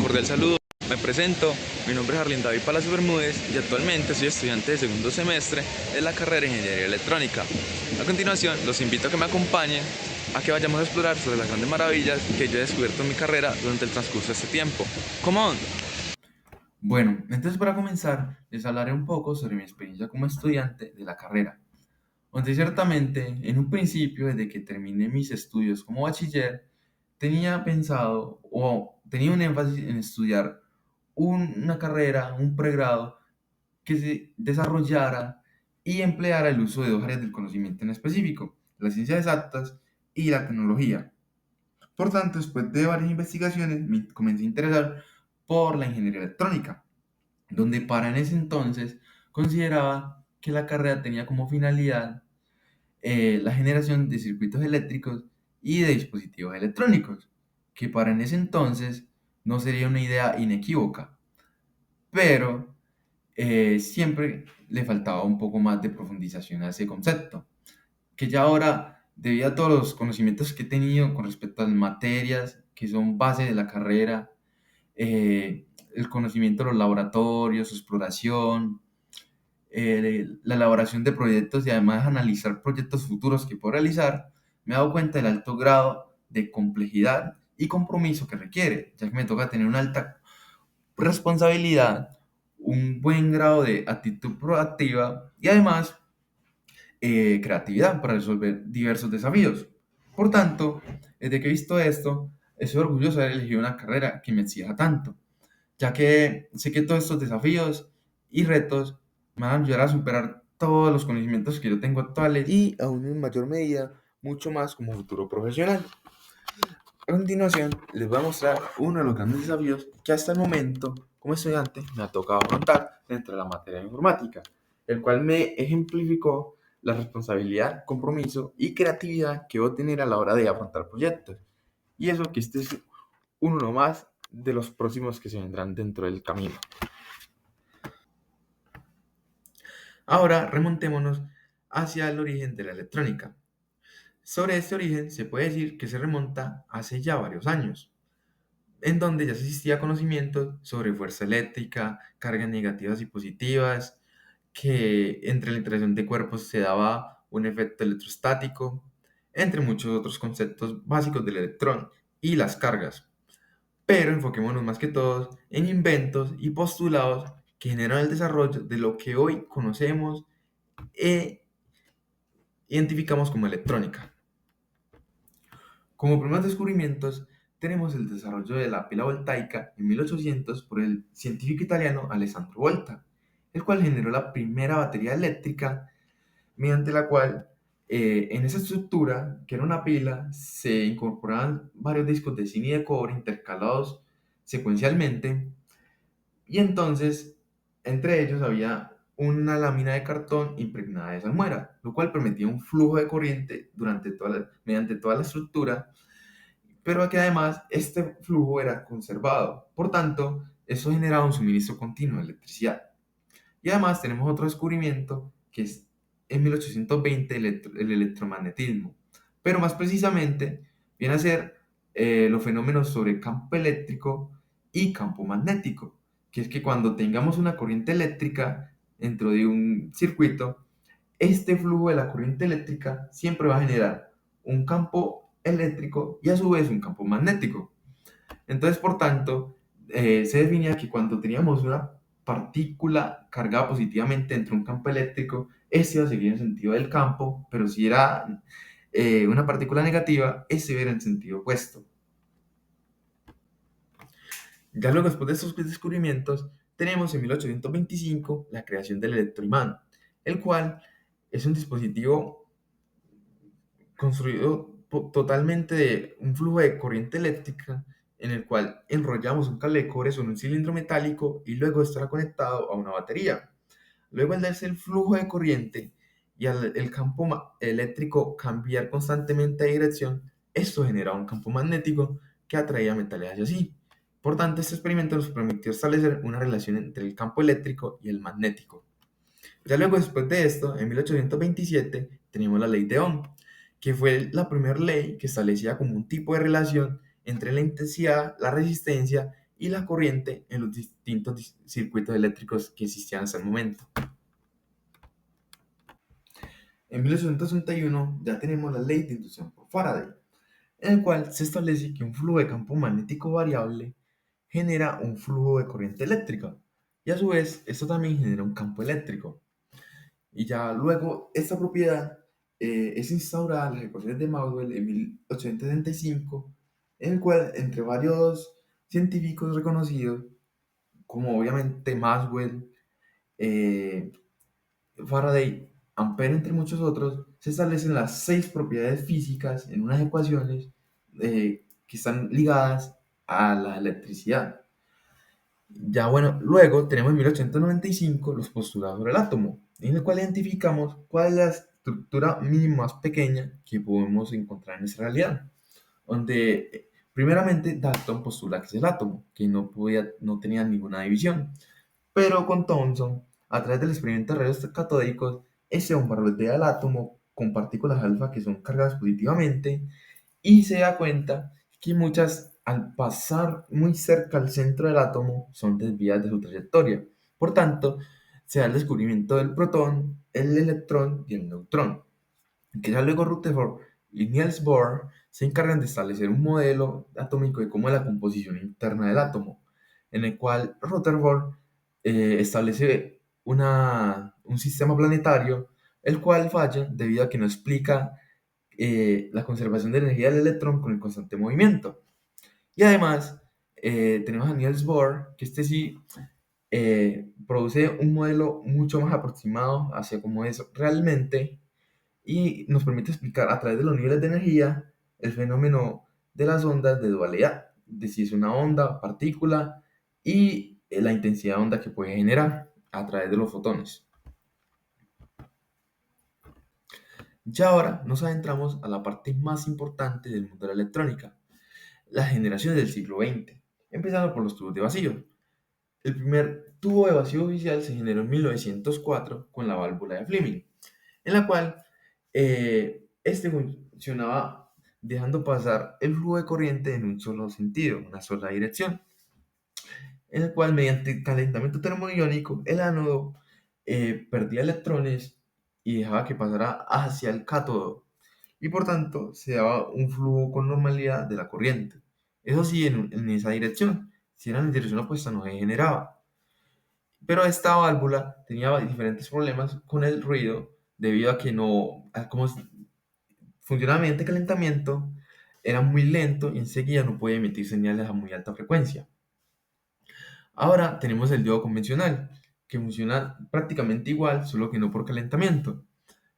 cordial saludo. Me presento, mi nombre es Arlindo David Palacio Bermúdez y actualmente soy estudiante de segundo semestre de la carrera de Ingeniería Electrónica. A continuación, los invito a que me acompañen a que vayamos a explorar sobre las grandes maravillas que yo he descubierto en mi carrera durante el transcurso de este tiempo. Come on. Bueno, entonces para comenzar, les hablaré un poco sobre mi experiencia como estudiante de la carrera, donde ciertamente en un principio, desde que terminé mis estudios como bachiller, tenía pensado o tenía un énfasis en estudiar una carrera, un pregrado que se desarrollara y empleara el uso de dos áreas del conocimiento en específico, las ciencias exactas y la tecnología. Por tanto, después de varias investigaciones, me comencé a interesar por la ingeniería electrónica, donde para en ese entonces consideraba que la carrera tenía como finalidad la generación de circuitos eléctricos y de dispositivos electrónicos, que para en ese entonces no sería una idea inequívoca, pero siempre le faltaba un poco más de profundización a ese concepto, que ya ahora, debido a todos los conocimientos que he tenido con respecto a las materias que son base de la carrera, el conocimiento de los laboratorios, su exploración, la elaboración de proyectos y además analizar proyectos futuros que puedo realizar, me he dado cuenta del alto grado de complejidad y compromiso que requiere, ya que me toca tener una alta responsabilidad, un buen grado de actitud proactiva y además creatividad para resolver diversos desafíos. Por tanto, desde que he visto esto, estoy orgulloso de haber elegido una carrera que me exija tanto, ya que sé que todos estos desafíos y retos me van a ayudar a superar todos los conocimientos que yo tengo actuales y aún en mayor medida, mucho más como futuro profesional. A continuación, les voy a mostrar uno de los grandes desafíos que hasta el momento, como estudiante, me ha tocado afrontar dentro de la materia de informática, el cual me ejemplificó la responsabilidad, compromiso y creatividad que debo tener a la hora de afrontar proyectos. Y eso que este es uno más de los próximos que se vendrán dentro del camino. Ahora remontémonos hacia el origen de la electrónica. Sobre este origen se puede decir que se remonta hace ya varios años, en donde ya se existía conocimiento sobre fuerza eléctrica, cargas negativas y positivas, que entre la interacción de cuerpos se daba un efecto electrostático, entre muchos otros conceptos básicos del electrón y las cargas. Pero enfoquémonos más que todos en inventos y postulados que generan el desarrollo de lo que hoy conocemos e identificamos como electrónica. Como primeros descubrimientos, tenemos el desarrollo de la pila voltaica en 1800 por el científico italiano Alessandro Volta, el cual generó la primera batería eléctrica mediante la cual en esa estructura, que era una pila, se incorporaban varios discos de zinc y de cobre intercalados secuencialmente y entonces entre ellos había una lámina de cartón impregnada de salmuera, lo cual permitía un flujo de corriente mediante toda la estructura, pero que además este flujo era conservado. Por tanto, eso generaba un suministro continuo de electricidad. Y además tenemos otro descubrimiento que es en 1820 el electromagnetismo, pero más precisamente viene a ser los fenómenos sobre campo eléctrico y campo magnético, que es que cuando tengamos una corriente eléctrica dentro de un circuito, este flujo de la corriente eléctrica siempre va a generar un campo eléctrico y a su vez un campo magnético. Entonces, por tanto, se definía que cuando teníamos una partícula cargada positivamente dentro de un campo eléctrico, este iba a seguir en sentido del campo, pero si era una partícula negativa, este iba en sentido opuesto. Ya luego, después de estos descubrimientos, tenemos en 1825 la creación del electroimán, el cual es un dispositivo construido totalmente de un flujo de corriente eléctrica en el cual enrollamos un cable de cobre sobre un cilindro metálico y luego estará conectado a una batería. Luego al darse el flujo de corriente y al el campo eléctrico cambiar constantemente de dirección, esto genera un campo magnético que atraía metales hacia sí. Por tanto, este experimento nos permitió establecer una relación entre el campo eléctrico y el magnético. Ya luego, después de esto, en 1827, tenemos la ley de Ohm, que fue la primera ley que establecía como un tipo de relación entre la intensidad, la resistencia y la corriente en los distintos circuitos eléctricos que existían hasta el momento. En 1861 ya tenemos la ley de inducción por Faraday, en el cual se establece que un flujo de campo magnético variable genera un flujo de corriente eléctrica, y a su vez esto también genera un campo eléctrico. Y ya luego esta propiedad es instaurada en las ecuaciones de Maxwell en 1875, en el cual entre varios científicos reconocidos, como obviamente Maxwell, eh, Faraday, Ampere, entre muchos otros, se establecen las 6 propiedades físicas en unas ecuaciones que están ligadas a la electricidad. Ya bueno, luego tenemos en 1895 los postulados sobre el átomo, en el cual identificamos cuál es la estructura mínima más pequeña que podemos encontrar en nuestra realidad, donde primeramente Dalton postula que es el átomo, que no tenía ninguna división, pero con Thomson, a través del experimento de rayos catódicos, se bombardea el átomo con partículas alfa que son cargadas positivamente y se da cuenta que muchas, al pasar muy cerca al centro del átomo, son desviadas de su trayectoria. Por tanto, se da el descubrimiento del protón, el electrón y el neutrón, que ya luego Rutherford y Niels Bohr se encargan de establecer un modelo atómico de cómo es la composición interna del átomo, en el cual Rutherford establece un sistema planetario, el cual falla debido a que no explica la conservación de energía del electrón con el constante movimiento. Y además, tenemos a Niels Bohr, que este sí produce un modelo mucho más aproximado hacia cómo es realmente y nos permite explicar a través de los niveles de energía el fenómeno de las ondas de dualidad, de si es una onda, partícula y la intensidad de onda que puede generar a través de los fotones. Ya ahora nos adentramos a la parte más importante del mundo de la electrónica, las generaciones del siglo XX, empezando por los tubos de vacío. El primer tubo de vacío oficial se generó en 1904 con la válvula de Fleming, en la cual este funcionaba dejando pasar el flujo de corriente en un solo sentido, una sola dirección, en el cual mediante calentamiento termodiónico el ánodo perdía electrones y dejaba que pasara hacia el cátodo, y por tanto se daba un flujo con normalidad de la corriente. Eso sí, en esa dirección. Si era en dirección opuesta no se generaba. Pero esta válvula tenía diferentes problemas con el ruido debido a que como funcionaba mediante calentamiento, era muy lento y enseguida no podía emitir señales a muy alta frecuencia. Ahora tenemos el diodo convencional, que funciona prácticamente igual, solo que no por calentamiento.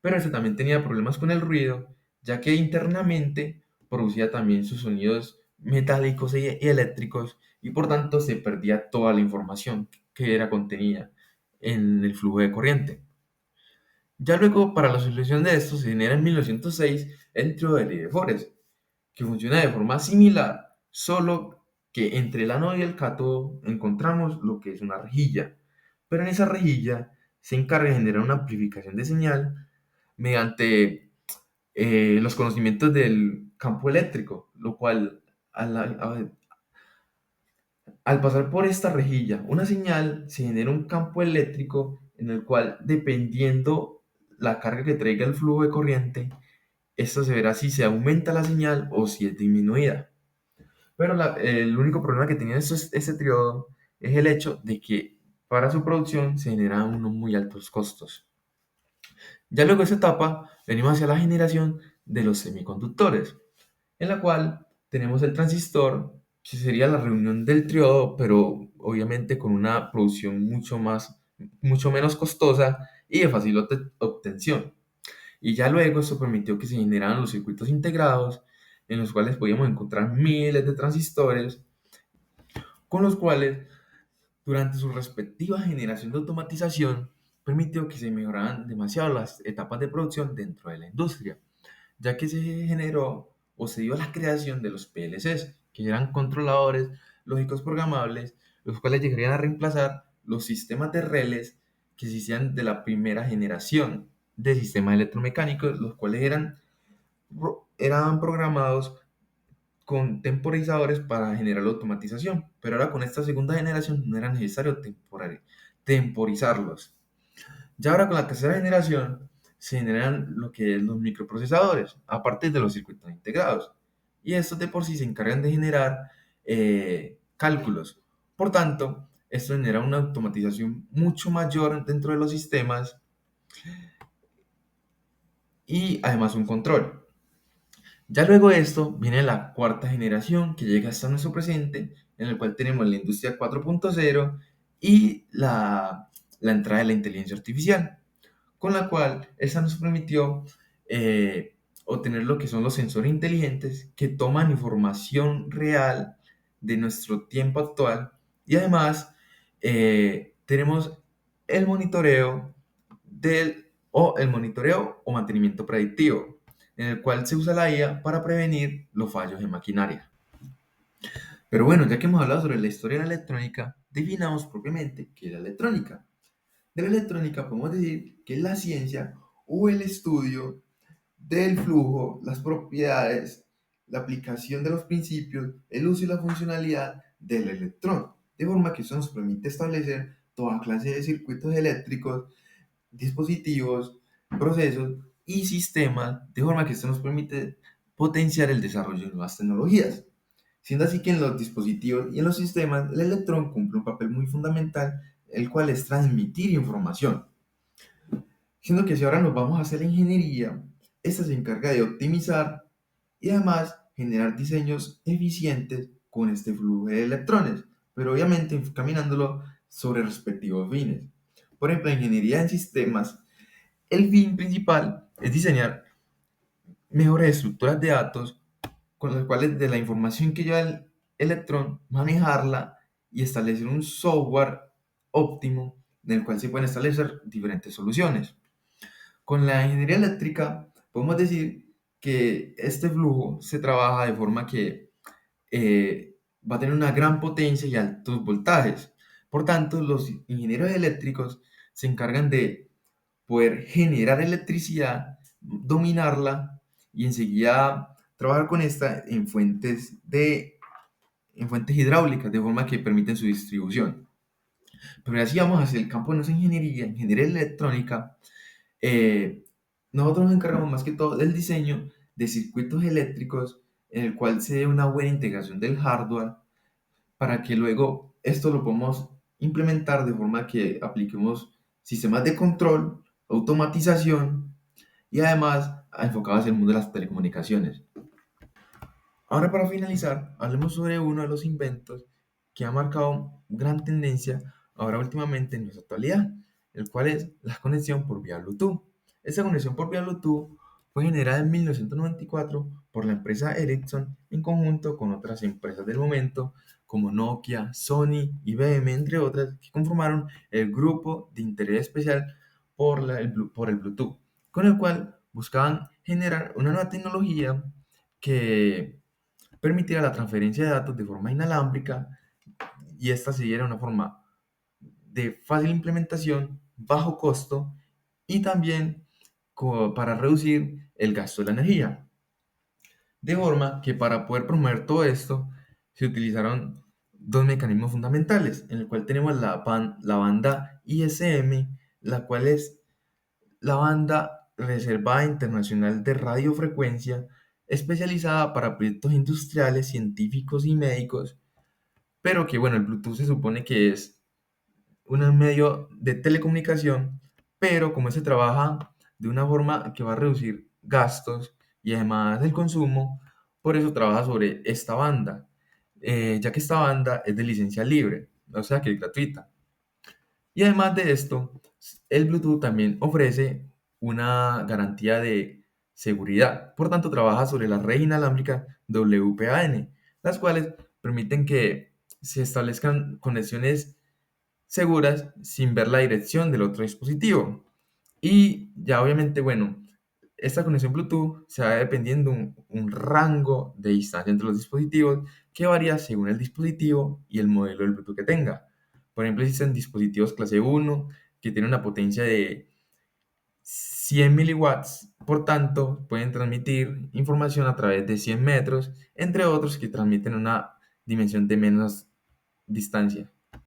Pero este también tenía problemas con el ruido, ya que internamente producía también sus sonidos metálicos y eléctricos, y por tanto se perdía toda la información que era contenida en el flujo de corriente. Ya luego, para la solución de esto, se genera en 1906 el tríodo de Lie de Forest, que funciona de forma similar, solo que entre el ánodo y el cátodo encontramos lo que es una rejilla, pero en esa rejilla se encarga de generar una amplificación de señal mediante los conocimientos del campo eléctrico, lo cual al pasar por esta rejilla, una señal se genera un campo eléctrico en el cual, dependiendo la carga que traiga el flujo de corriente, esto se verá si se aumenta la señal o si es disminuida. Pero el único problema que tenía este triodo es el hecho de que para su producción se generan unos muy altos costos. Ya luego de esta etapa, venimos hacia la generación de los semiconductores, en la cual tenemos el transistor, que sería la reunión del triodo, pero obviamente con una producción mucho menos costosa y de fácil obtención. Y ya luego esto permitió que se generaran los circuitos integrados, en los cuales podíamos encontrar miles de transistores, con los cuales, durante su respectiva generación de automatización, permitió que se mejoraran demasiado las etapas de producción dentro de la industria, ya que se generó o se dio la creación de los PLCs, que eran controladores lógicos programables, los cuales llegarían a reemplazar los sistemas de relés que existían de la primera generación de sistemas electromecánicos, los cuales eran programados con temporizadores para generar la automatización, pero ahora con esta segunda generación no era necesario temporizarlos. Ya ahora con la tercera generación se generan lo que es los microprocesadores, aparte de los circuitos integrados. Y estos de por sí se encargan de generar cálculos. Por tanto, esto genera una automatización mucho mayor dentro de los sistemas y además un control. Ya luego de esto viene la cuarta generación que llega hasta nuestro presente, en el cual tenemos la industria 4.0 y la entrada de la inteligencia artificial, con la cual esa nos permitió obtener lo que son los sensores inteligentes que toman información real de nuestro tiempo actual y además tenemos el monitoreo el monitoreo o mantenimiento predictivo, en el cual se usa la IA para prevenir los fallos en maquinaria. Pero bueno, ya que hemos hablado sobre la historia de la electrónica, definamos propiamente qué es la electrónica. De la electrónica podemos decir que es la ciencia o el estudio del flujo, las propiedades, la aplicación de los principios, el uso y la funcionalidad del electrón. De forma que eso nos permite establecer toda clase de circuitos eléctricos, dispositivos, procesos y sistemas, de forma que esto nos permite potenciar el desarrollo de nuevas tecnologías. Siendo así que en los dispositivos y en los sistemas, el electrón cumple un papel muy fundamental, el cual es transmitir información. Siendo que si ahora nos vamos a hacer la ingeniería, esta se encarga de optimizar y además generar diseños eficientes con este flujo de electrones, pero obviamente encaminándolo sobre respectivos fines. Por ejemplo, en ingeniería en sistemas, el fin principal es diseñar mejores estructuras de datos con las cuales de la información que lleva el electrón, manejarla y establecer un software óptimo en el cual se pueden establecer diferentes soluciones. Con la ingeniería eléctrica podemos decir que este flujo se trabaja de forma que va a tener una gran potencia y altos voltajes. Por tanto, los ingenieros eléctricos se encargan de poder generar electricidad, dominarla y enseguida trabajar con esta en fuentes hidráulicas, de forma que permiten su distribución. Pero así vamos hacia el campo de nuestra ingeniería electrónica. eh, Nosotros nos encargamos más que todo del diseño de circuitos eléctricos en el cual se dé una buena integración del hardware para que luego esto lo podamos implementar de forma que apliquemos sistemas de control, automatización y además enfocados hacia el mundo de las telecomunicaciones. Ahora para finalizar, hablemos sobre uno de los inventos que ha marcado gran tendencia ahora últimamente en nuestra actualidad, el cual es la conexión por vía Bluetooth. Esta conexión por vía Bluetooth fue generada en 1994 por la empresa Ericsson en conjunto con otras empresas del momento como Nokia, Sony, IBM, entre otras, que conformaron el grupo de interés especial por el Bluetooth, con el cual buscaban generar una nueva tecnología que permitiera la transferencia de datos de forma inalámbrica y esta se diera de una forma de fácil implementación, bajo costo y también para reducir el gasto de la energía. De forma que para poder promover todo esto se utilizaron dos mecanismos fundamentales, en el cual tenemos la banda ISM, la cual es la banda reservada internacional de radiofrecuencia especializada para proyectos industriales, científicos y médicos, pero que bueno, el Bluetooth se supone que es un medio de telecomunicación, pero como se trabaja de una forma que va a reducir gastos y además el consumo, por eso trabaja sobre esta banda, ya que esta banda es de licencia libre, o sea que es gratuita. Y además de esto, el Bluetooth también ofrece una garantía de seguridad. Por tanto, trabaja sobre la red inalámbrica WPAN, las cuales permiten que se establezcan conexiones seguras sin ver la dirección del otro dispositivo. Y ya obviamente, bueno, esta conexión Bluetooth se va dependiendo un rango de distancia entre los dispositivos que varía según el dispositivo y el modelo del Bluetooth que tenga. Por ejemplo, existen dispositivos clase 1 que tienen una potencia de 100 miliwatts, por tanto, pueden transmitir información a través de 100 metros, entre otros que transmiten una dimensión de menos distancia.